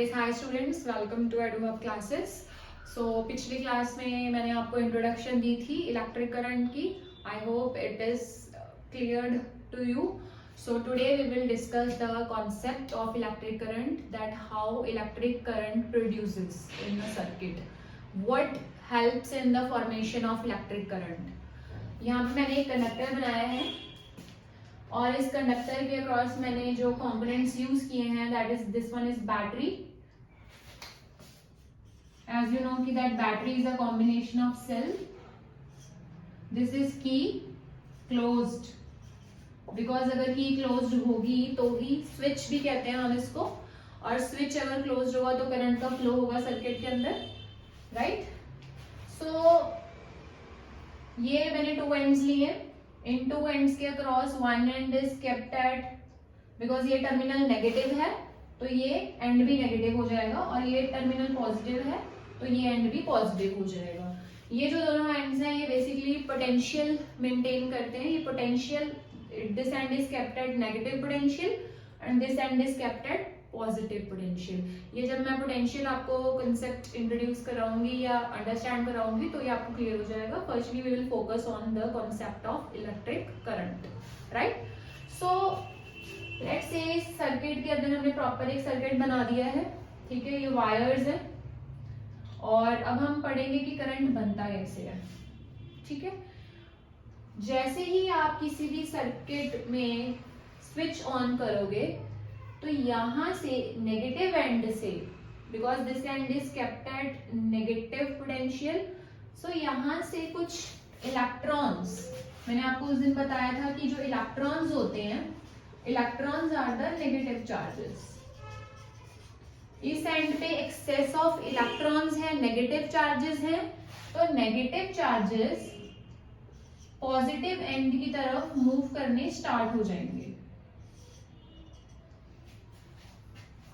Hi students, welcome to Eduhub classes. So पिछली class में मैंने आपको इंट्रोडक्शन दी थी इलेक्ट्रिक करंट की। I hope it is cleared to you. So today we will discuss the concept of electric current, that how electric current produces in a circuit, what helps in the formation of electric current. यहाँ पे मैंने एक conductor बनाया है और इस conductor के across मैंने जो कंपोनेंट्स यूज किए हैं, that is this one is battery. As you know कि that battery is a combination of cell. This is key closed, because अगर key closed होगी तो ही switch भी कहते हैं हम इसको, और switch अगर closed होगा तो करंट का flow होगा सर्किट के अंदर, right? So ये मैंने two ends लिए। इन two ends के across one end is kept at, because ये टर्मिनल नेगेटिव है तो ये एंड भी नेगेटिव हो जाएगा, और ये टर्मिनल पॉजिटिव है तो ये एंड भी पॉजिटिव हो जाएगा। ये जो दोनों एंड्स हैं ये बेसिकली पोटेंशियल मेंटेन करते हैं। ये potential, this end is kept at negative potential and this end is kept eight positive potential. ये जब मैं पोटेंशियल आपको कंसेप्ट इंट्रोड्यूस कराऊंगी या अंडरस्टैंड कराऊंगी तो ये आपको क्लियर हो जाएगा। Firstly we will focus on the concept of electric current, right? So let's say circuit के अंदर हमने प्रॉपर एक सर्किट बना दिया है, ठीक है? ये वायर्स है और अब हम पढ़ेंगे कि करंट बनता कैसे है, ठीक है? जैसे ही आप किसी भी सर्किट में स्विच ऑन करोगे तो यहां से नेगेटिव एंड से, because this end is kept at negative potential, so यहां से कुछ इलेक्ट्रॉन्स, मैंने आपको उस दिन बताया था कि जो इलेक्ट्रॉन्स होते हैं, electrons are the negative charges. इस एंड पे एक्सेस ऑफ इलेक्ट्रॉन्स है, नेगेटिव चार्जेस हैं, तो नेगेटिव चार्जेस पॉजिटिव एंड की तरफ मूव करने स्टार्ट हो जाएंगे।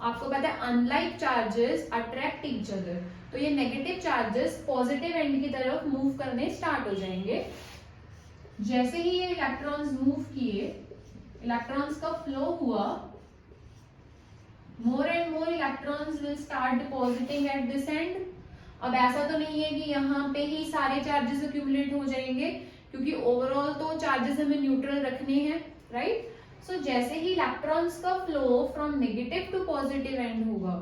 आपको पता है unlike charges attract each other, तो ये नेगेटिव चार्जेस पॉजिटिव एंड की तरफ मूव करने स्टार्ट हो जाएंगे। जैसे ही ये इलेक्ट्रॉन्स मूव किए, इलेक्ट्रॉन्स का फ्लो हुआ, more and more electrons will start depositing at this and. अब ऐसा तो नहीं है कि यहाँ पे ही सारे चार्जेस एक्यूमुलेट हो जाएंगे, क्योंकि ओवरऑल तो चार्जेस हमें न्यूट्रल रखने हैं, राइट? सो जैसे ही इलेक्ट्रॉन्स का flow from negative to positive end होगा,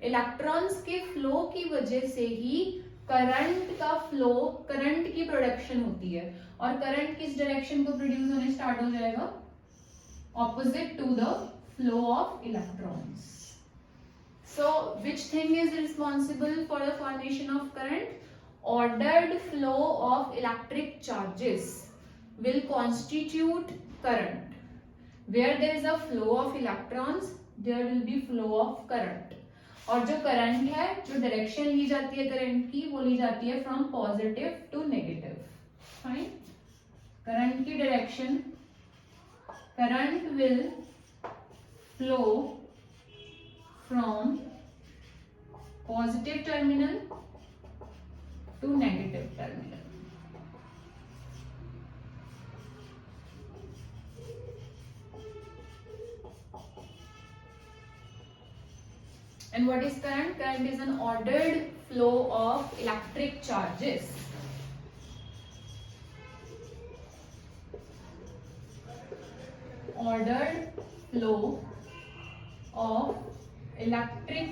इलेक्ट्रॉन्स के फ्लो की वजह से ही करंट का फ्लो, करंट की प्रोडक्शन होती है। और करंट किस डायरेक्शन को प्रोड्यूस होने स्टार्ट हो जाएगा? Opposite to the flow of electrons. So which thing is responsible for the formation of current? Ordered flow of electric charges will constitute current. Where there is a flow of electrons, there will be flow of current. और जो current है, जो direction ली जाती है current की, वो ली जाती है from positive to negative, fine? Current की direction, current will flow from positive terminal to negative terminal. And what is current? Current is an ordered flow of electric charges. Ordered flow of electric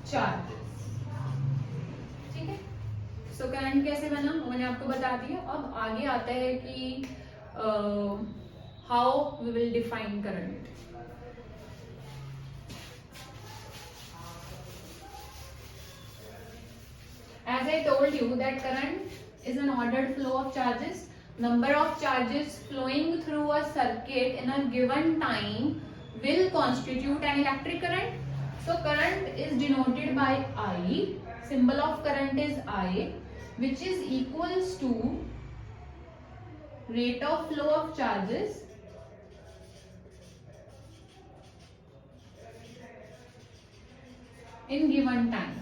charges, ठीक है? So current कैसे बना वो मैंने आपको बता दिया। अब आगे आता है कि how we will define current. As I told you that current is an ordered flow of charges. Number of charges flowing through a circuit in a given time will constitute an electric current. So current is denoted by I. Symbol of current is I, which is equals to rate of flow of charges in given time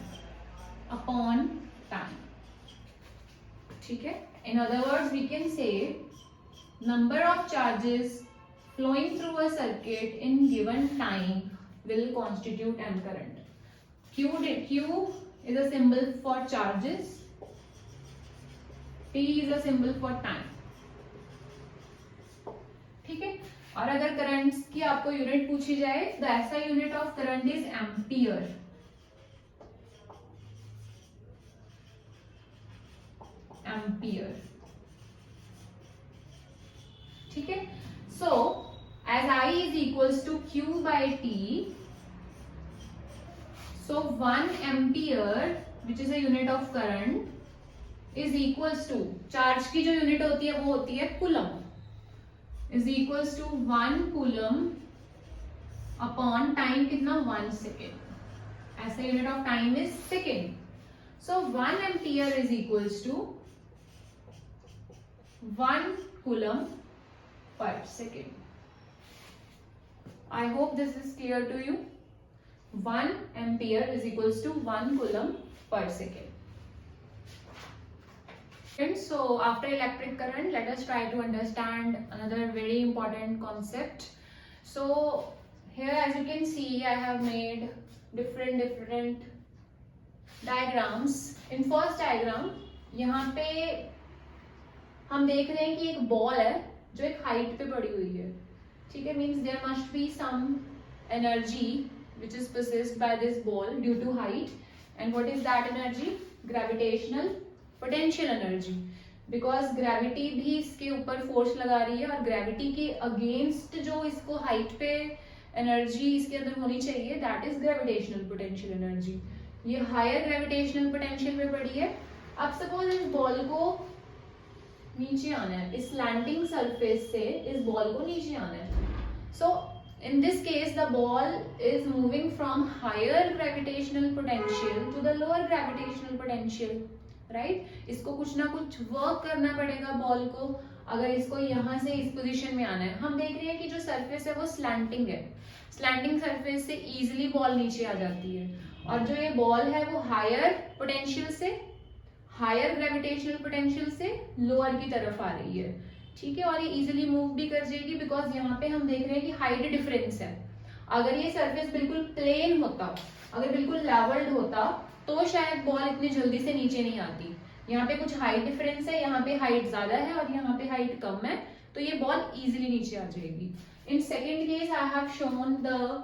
upon time, ठीक है? In other words, we can say number of charges flowing through a circuit in given time will constitute an current. Q is a symbol for charges, T is a symbol for time. ठीक है, और अगर currents की आपको unit पूछी जाए तो ऐसा unit of current is ampere. Ampere. ठीक है, so as I is equals to Q by T, so 1 ampere which is a unit of current is equals to, charge की जो यूनिट होती है वो होती है coulomb, is equals to 1 coulomb upon time कितना 1 सेकेंड. ऐसा unit of time is second. So 1 ampere is equals to 1 coulomb per second. I hope this is clear to you. 1 ampere is equals to 1 coulomb per second. So after electric current, let us try to understand another very important concept. So here, as you can see, I have made different diagrams. In first diagram, यहाँ पे हम देख रहे हैं कि एक ball है जो एक हाइट पे पड़ी हुई है. ठीक है, means there must be some energy which is possessed by this ball due to height. And what is that energy? Gravitational potential energy. Because gravity भी इसके ऊपर फोर्स लगा रही है और ग्रेविटी के अगेंस्ट जो इसको हाइट पे एनर्जी इसके अंदर होनी चाहिए, that is gravitational potential energy. ये हायर ग्रेविटेशनल पोटेंशियल पे पड़ी है. अब सपोज इस बॉल को नीचे आना है, इस स्लैंटिंग सरफेस से इस बॉल को नीचे आना है. सो in this case the ball is moving from higher gravitational potential to the lower gravitational potential, right? इसको कुछ ना कुछ वर्क करना पड़ेगा बॉल को अगर इसको यहाँ से इस पोजीशन में आना है. हम देख रहे हैं कि जो सरफेस है वो स्लैंटिंग है. स्लैंटिंग सरफेस से इजीली बॉल नीचे आ जाती है और जो ये बॉल है वो हायर पोटेंशियल से, हायर ग्रेविटेशनल पोटेंशियल से लोअर की तरफ आ रही है. ठीक है, और ये इजीली मूव भी कर जाएगी बिकॉज यहाँ पे हम देख रहे हैं कि हाइट डिफरेंस है. अगर ये सरफेस बिल्कुल प्लेन होता, अगर बिल्कुल लेवल्ड होता तो शायद बॉल इतनी जल्दी से नीचे नहीं आती. यहाँ पे कुछ हाइट डिफरेंस है, यहाँ पे हाइट ज्यादा है और यहाँ पे हाइट कम है, तो ये बॉल इजीली नीचे आ जाएगी. In second case I have shown the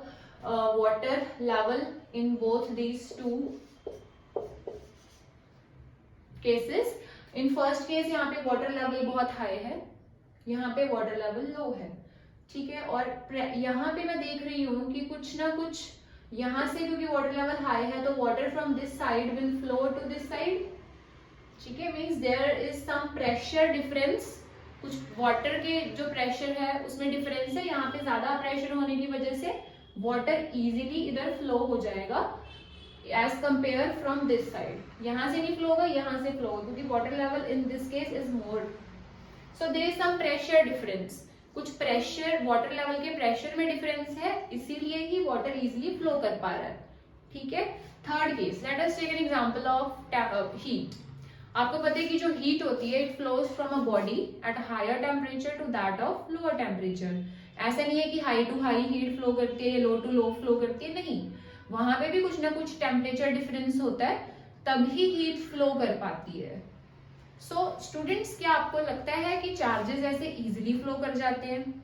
water level in both these two cases. In first case यहाँ पे वाटर लेवल बहुत हाई है, यहाँ पे वाटर लेवल लो है. ठीक है, और यहाँ पे मैं देख रही हूँ कि कुछ ना कुछ यहाँ से, क्योंकि वाटर लेवल हाई है तो water from this side will flow to this side. ठीक है, means there is some pressure difference. कुछ वाटर के जो प्रेशर है उसमें डिफरेंस है. यहाँ पे ज्यादा प्रेशर होने की वजह से वाटर इजीली इधर फ्लो हो जाएगा as compare from this side. यहाँ से नहीं फ्लो होगा, यहाँ से फ्लो होगा क्योंकि water level in this case is more. So there is some pressure difference. कुछ प्रेशर, वाटर लेवल के प्रेशर में डिफरेंस है, इसीलिए ही वाटर इजीली फ्लो कर पा रहा है. ठीक है, third case, let us take an example of heat. आपको पता है कि जो हीट होती है it flows from a body at higher temperature to that of lower temperature. ऐसा नहीं है कि high to high heat flow करती है, लो टू लो फ्लो करती है, नहीं. वहां पे भी कुछ ना कुछ टेम्परेचर डिफरेंस होता है, तभी हीट फ्लो कर पाती है. सो स्टूडेंट्स, क्या आपको लगता है कि चार्जेस ऐसे इजीली फ्लो कर जाते हैं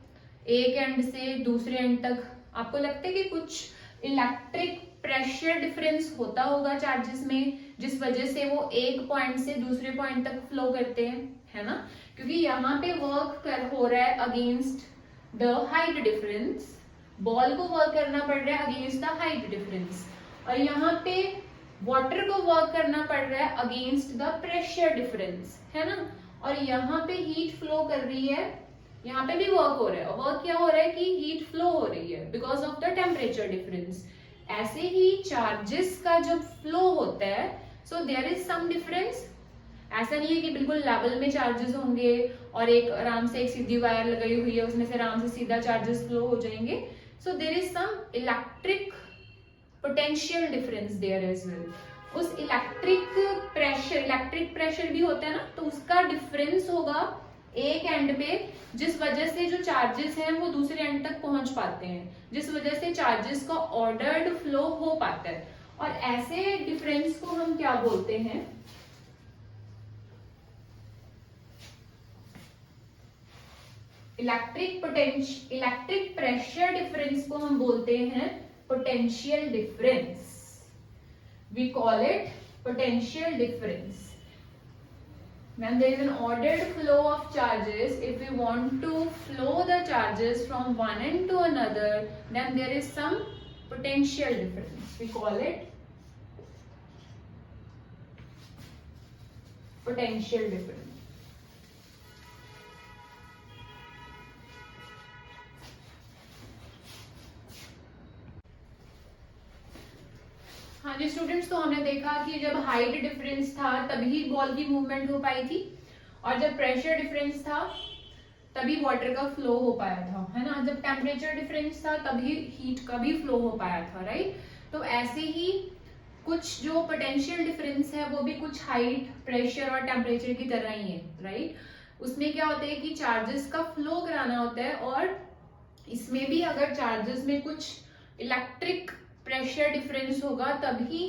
एक एंड से दूसरे एंड तक? आपको लगता है कि कुछ इलेक्ट्रिक प्रेशर डिफरेंस होता होगा चार्जेस में जिस वजह से वो एक पॉइंट से दूसरे पॉइंट तक फ्लो करते हैं, है ना? क्योंकि यहाँ पे वर्क हो रहा है against the height difference. Ball को वर्क करना पड़ रहा है अगेंस्ट द हाइट डिफरेंस और यहाँ पे वाटर को वर्क करना पड़ रहा है अगेंस्ट द प्रेशर डिफरेंस, है ना? और यहाँ पे हीट फ्लो कर रही है, यहाँ पे भी वर्क हो रहा है. वर्क क्या हो रहा है कि हीट फ्लो हो रही है because of the temperature difference. ऐसे ही चार्जेस का जब फ्लो होता है so there is some difference. ऐसा नहीं है कि बिल्कुल लेवल में चार्जेस होंगे और एक आराम से एक सीधी वायर लगाई हुई है उसमें से आराम से सीधा चार्जेस फ्लो हो जाएंगे. So there is some electric potential difference there as well. उस इलेक्ट्रिक प्रेशर भी होता है ना, तो उसका डिफरेंस होगा एक एंड पे, जिस वजह से जो चार्जेस हैं वो दूसरे एंड तक पहुंच पाते हैं, जिस वजह से चार्जेस का ऑर्डर्ड फ्लो हो पाता है. और ऐसे डिफरेंस को हम क्या बोलते हैं? इलेक्ट्रिक प्रेशर डिफरेंस को हम बोलते हैं potential difference. We call it potential difference. When there is an ordered flow of charges, if we want to flow the charges from one end to another, then there is some potential difference. We call it potential difference. हाँ जी students, तो हमने देखा कि जब height difference था तभी ball की movement हो पाई थी, और जब प्रेशर डिफरेंस था तभी वाटर का फ्लो हो पाया था, है ना. जब टेम्परेचर डिफरेंस था तभी हीट का भी फ्लो हो पाया था, राइट. तो ऐसे ही कुछ जो पोटेंशियल डिफरेंस है वो भी कुछ हाइट, प्रेशर और टेम्परेचर की तरह ही है, राइट. उसमें क्या होता है कि चार्जेस का फ्लो कराना होता है, और इसमें भी अगर चार्जेस में कुछ इलेक्ट्रिक प्रेशर डिफरेंस होगा तभी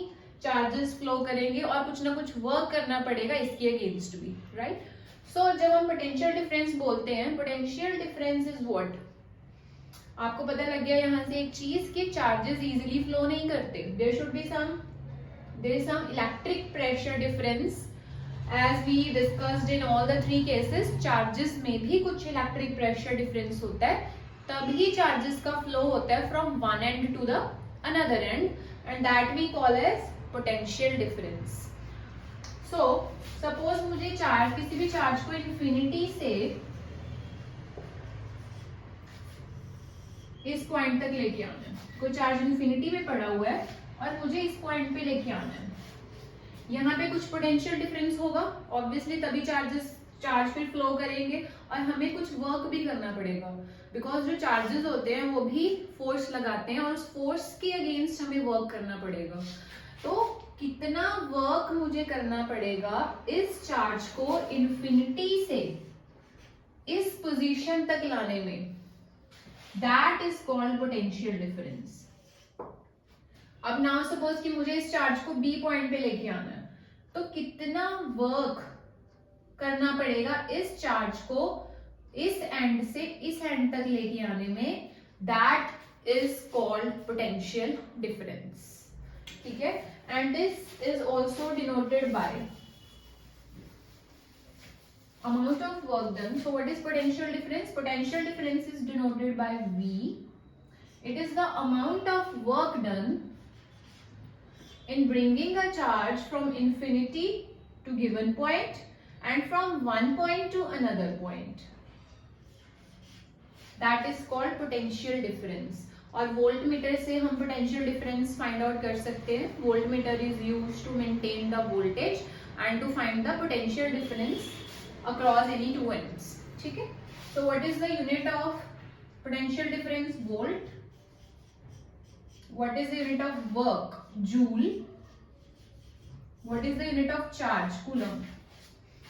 चार्जेस फ्लो करेंगे, और कुछ ना कुछ वर्क करना पड़ेगा इसके अगेंस्ट भी, राइट. सो जब हम पोटेंशियल डिफरेंस बोलते हैं, पोटेंशियल डिफरेंस इज व्हाट, आपको पता लग गया यहाँ से एक चीज कि चार्जेस इजीली फ्लो नहीं करते. There should be some electric pressure difference. As we discussed in all the three cases, charges में भी कुछ इलेक्ट्रिक प्रेशर डिफरेंस होता है, तभी चार्जेस का फ्लो होता है from one end to the another end, and that we call as potential difference. So suppose मुझे चार्ज, किसी भी चार्ज को इन्फिनिटी से इस पॉइंट तक लेके आना है. कोई चार्ज इन्फिनिटी में पड़ा हुआ है और मुझे इस पॉइंट पे लेके आना है. यहाँ पे कुछ पोटेंशियल डिफरेंस होगा ऑब्वियसली, तभी चार्ज फिर फ्लो करेंगे, और हमें कुछ वर्क भी करना पड़ेगा, बिकॉज जो चार्जेस होते हैं वो भी फोर्स लगाते हैं, और उस फोर्स के अगेंस्ट हमें वर्क करना पड़ेगा. तो कितना वर्क मुझे करना पड़ेगा इस चार्ज को इन्फिनिटी से इस पोजीशन तक लाने में, that is called potential difference. अब नाउ सपोज कि मुझे इस चार्ज को बी पॉइंट पे लेके आना है, तो कितना वर्क करना पड़ेगा इस चार्ज को इस एंड से इस एंड तक लेके आने में, that is called potential difference. ठीक है, and this is also denoted by amount of work done. So what is potential difference? Potential difference is denoted by V. It is the amount of work done in bringing a charge from infinity to given point and from one point to another point. That is called potential difference. और voltmeter से हम potential difference find out कर सकते हैं. Voltmeter is used to maintain the voltage and to find the potential difference across any two ends. ठीक है, so what is the unit of potential difference? Volt. What is the unit of work? Joule. What is the unit of charge? Coulomb.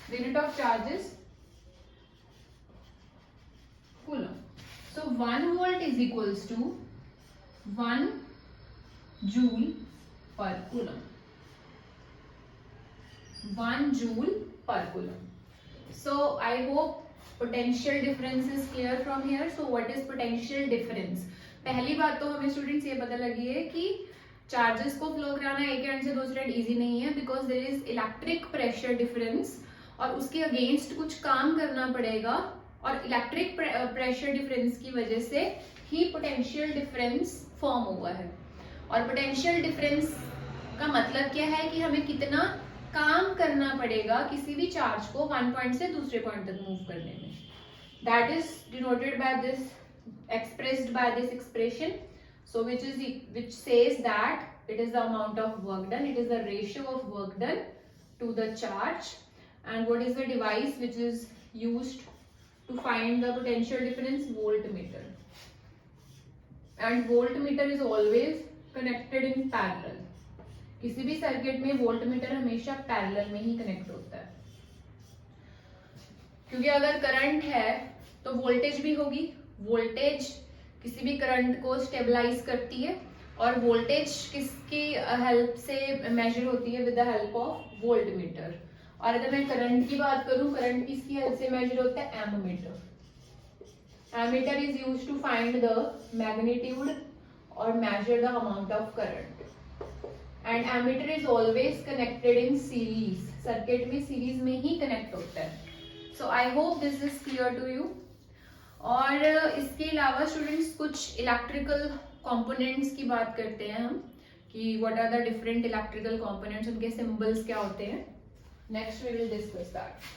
The unit of charge is coulomb. So 1 volt is equals to 1 joule per coulomb. 1 joule per coulomb. So I hope potential difference is clear from here. So what is potential difference? पहली बात तो हमें students ये पता लगी है कि charges को फ्लो कराना एक एंड से दूसरे एंड इजी नहीं है, because there is electric pressure difference, और उसके अगेंस्ट कुछ काम करना पड़ेगा, और इलेक्ट्रिक प्रेशर डिफरेंस की वजह से ही पोटेंशियल डिफरेंस फॉर्म हुआ है. और पोटेंशियल डिफरेंस का मतलब क्या है कि हमें कितना काम करना पड़ेगा किसी भी चार्ज को वन पॉइंट से दूसरे पॉइंट तक मूव करने में. That is denoted by this, expressed by this expression. So which says that it is the amount of work done, it is the ratio of work done to the charge. And what is the device which is used to find the potential difference? Voltmeter. And voltmeter is always connected in parallel. किसी भी circuit में voltmeter हमेशा parallel में ही connect होता है, क्योंकि अगर current है तो वोल्टेज भी होगी. वोल्टेज किसी भी करंट को स्टेबलाइज करती है, और वोल्टेज किसकी हेल्प से मेजर होती है? With the help of volt meter. और अगर मैं करंट की बात करूं, करंट किसकी हेल्प से मेजर होता है? Ammeter. Ammeter is used to find the magnitude or measure the amount of current. And ammeter is always connected in series. Circuit में series में ही connect होता है. So I hope this is clear to you. और इसके अलावा students कुछ electrical components की बात करते हैं हम कि what are the different electrical components, उनके symbols क्या होते हैं. Next we will discuss that.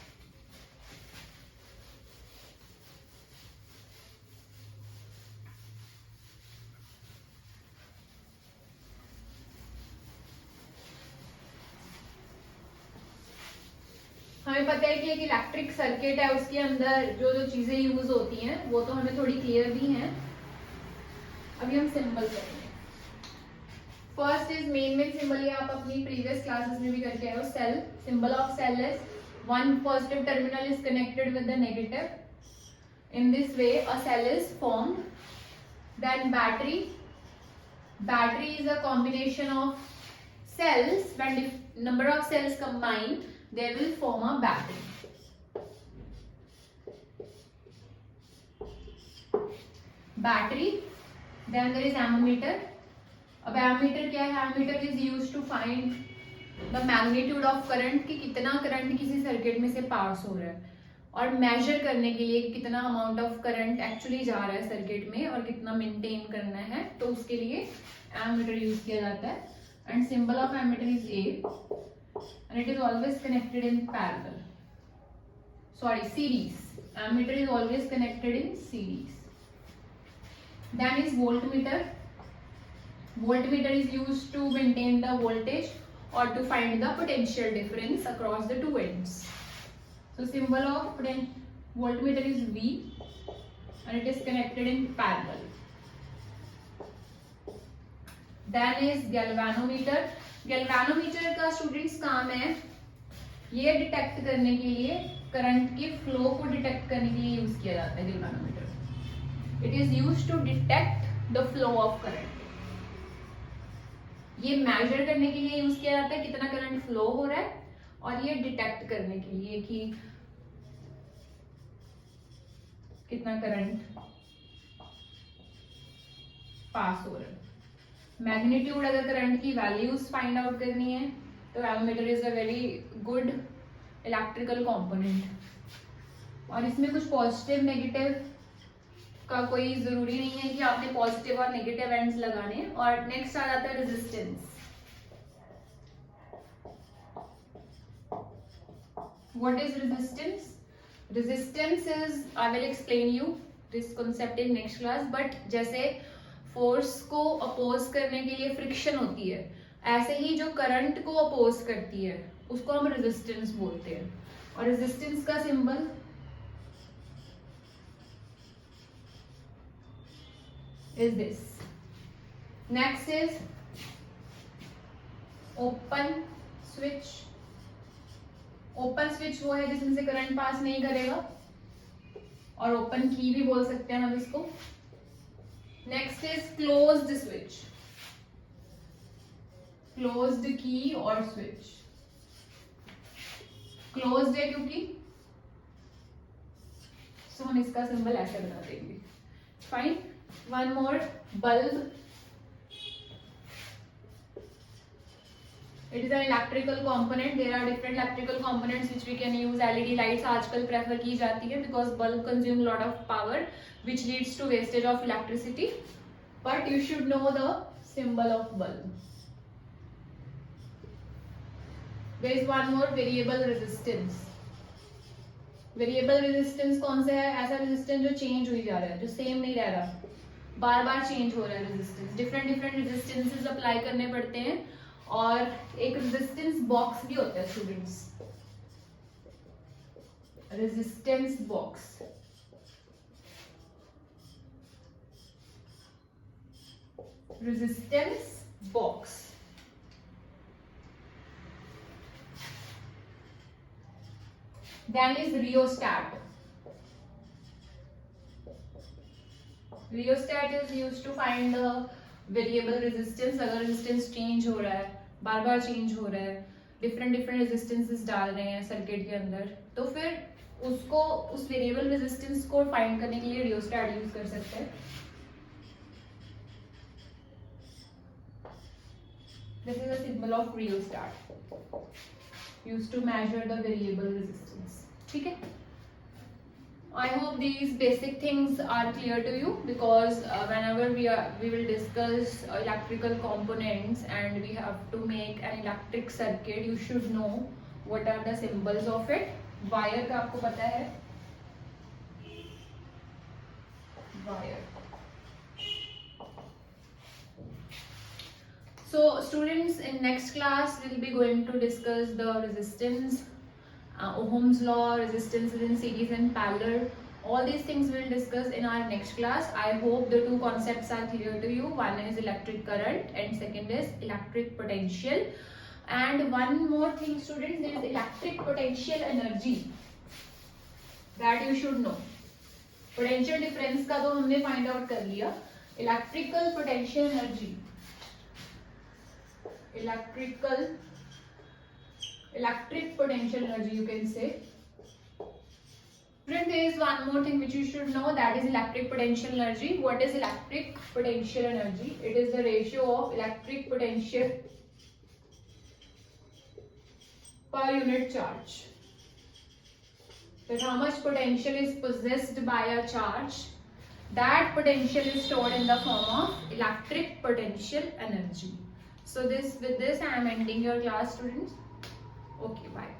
हमें पता है कि एक इलेक्ट्रिक सर्किट है, उसके अंदर जो जो चीजें यूज होती हैं वो तो हमें थोड़ी क्लियर भी हैं. अभी हम सिंबल करेंगे. फर्स्ट इज मेन सिंबल, ये आप अपनी प्रीवियस क्लासेस में भी करके आए हो. Cell. Symbol of cell is one positive terminal is connected with the negative. In this way a cell is formed. Then battery. Battery is a combination of cells. When number of cells combine, they will form a battery. Battery. Then there is ammeter. अब ammeter क्या है? Ammeter is used to find the magnitude of current कि कितना current किसी circuit में से पास हो रहा है, और मेजर करने के लिए कितना अमाउंट ऑफ करंट एक्चुअली जा रहा है सर्किट में और कितना मेंटेन करना है, तो उसके लिए एमीटर यूज किया जाता है. And symbol of ammeter is A, and it is always connected in parallel. Sorry, series. Ammeter is always connected in series. Then is voltmeter. Voltmeter is used to maintain the voltage or to find the potential difference across the two ends. So symbol of voltmeter is V, and it is connected in parallel. Then is galvanometer. Galvanometer का students काम है ये detect करने के लिए, current के flow को detect करने के लिए यूज किया जाता है galvanometer. It is used to detect the flow of current. ये मेजर करने के लिए यूज किया जाता है कितना करंट फ्लो हो रहा है, और ये डिटेक्ट करने के लिए कि कितना करंट पास हो रहा है. मैग्नीट्यूड, अगर करंट की वैल्यूज फाइंड आउट करनी है तो ammeter is a very good electrical component. और इसमें कुछ पॉजिटिव नेगेटिव का कोई जरूरी नहीं है कि आपने पॉजिटिव और नेगेटिव एंड्स लगाने. और नेक्स्ट आ जाता है resistance. What is resistance? Resistance is, I will explain you this concept in next class. But जैसे फोर्स को अपोज करने के लिए फ्रिक्शन होती है, ऐसे ही जो करंट को अपोज करती है उसको हम रेजिस्टेंस बोलते हैं. और रेजिस्टेंस का symbol is this. Next is open switch. Open switch वो है जिसमें से करंट पास नहीं करेगा, और ओपन की भी बोल सकते हैं हम इसको. Next is closed switch. Closed की और स्विच. क्लोज्ड है क्योंकि, सो हम इसका सिंबल ऐसे बना देंगे. Fine. One more, bulb. It is an electrical component. There are different electrical components which we can use. LED lights आजकल prefer की जाती है because bulb consume lot of power, which leads to wastage of electricity. But you should know the symbol of bulb. There is one more, variable resistance. Variable resistance कौन सा है? ऐसा resistance जो change हुई जा रहा है, जो same नहीं रह रहा, बार बार change हो रहा है resistance. different resistances apply करने पड़ते हैं. और एक रेजिस्टेंस बॉक्स भी होता है students. Resistance box. Resistance box. Then is rheostat. Rheostat is used to find the variable resistance, अगर रेजिस्टेंस चेंज हो रहा है, बार बार चेंज हो रहा है, डिफरेंट डिफरेंट रेजिस्टेंसेस डाल रहे हैं सर्किट के अंदर, तो फिर उसको उस वेरिएबल रेजिस्टेंस को फाइंड करने के लिए रियोस्टैट यूज कर सकते हैं. This is a symbol of rheostat used to measure the variable resistance. ठीक है? I hope these basic things are clear to you, because whenever we will discuss electrical components and we have to make an electric circuit, you should know what are the symbols of it. Wire का आपको पता है? Wire. So students, in next class we'll be going to discuss the resistance, Ohm's law, resistances in series and parallel. All these things we'll discuss in our next class. I hope the two concepts are clear to you. One is electric current and second is electric potential. And one more thing students, there is electric potential energy that you should know. Potential difference का तो हमने find out कर लिया. Electrical potential energy. Electric potential energy, you can say. Friends, there is one more thing which you should know, that is electric potential energy. What is electric potential energy? It is the ratio of electric potential per unit charge. That how much potential is possessed by a charge, that potential is stored in the form of electric potential energy. So with this I am ending your class, students. Okay, bye.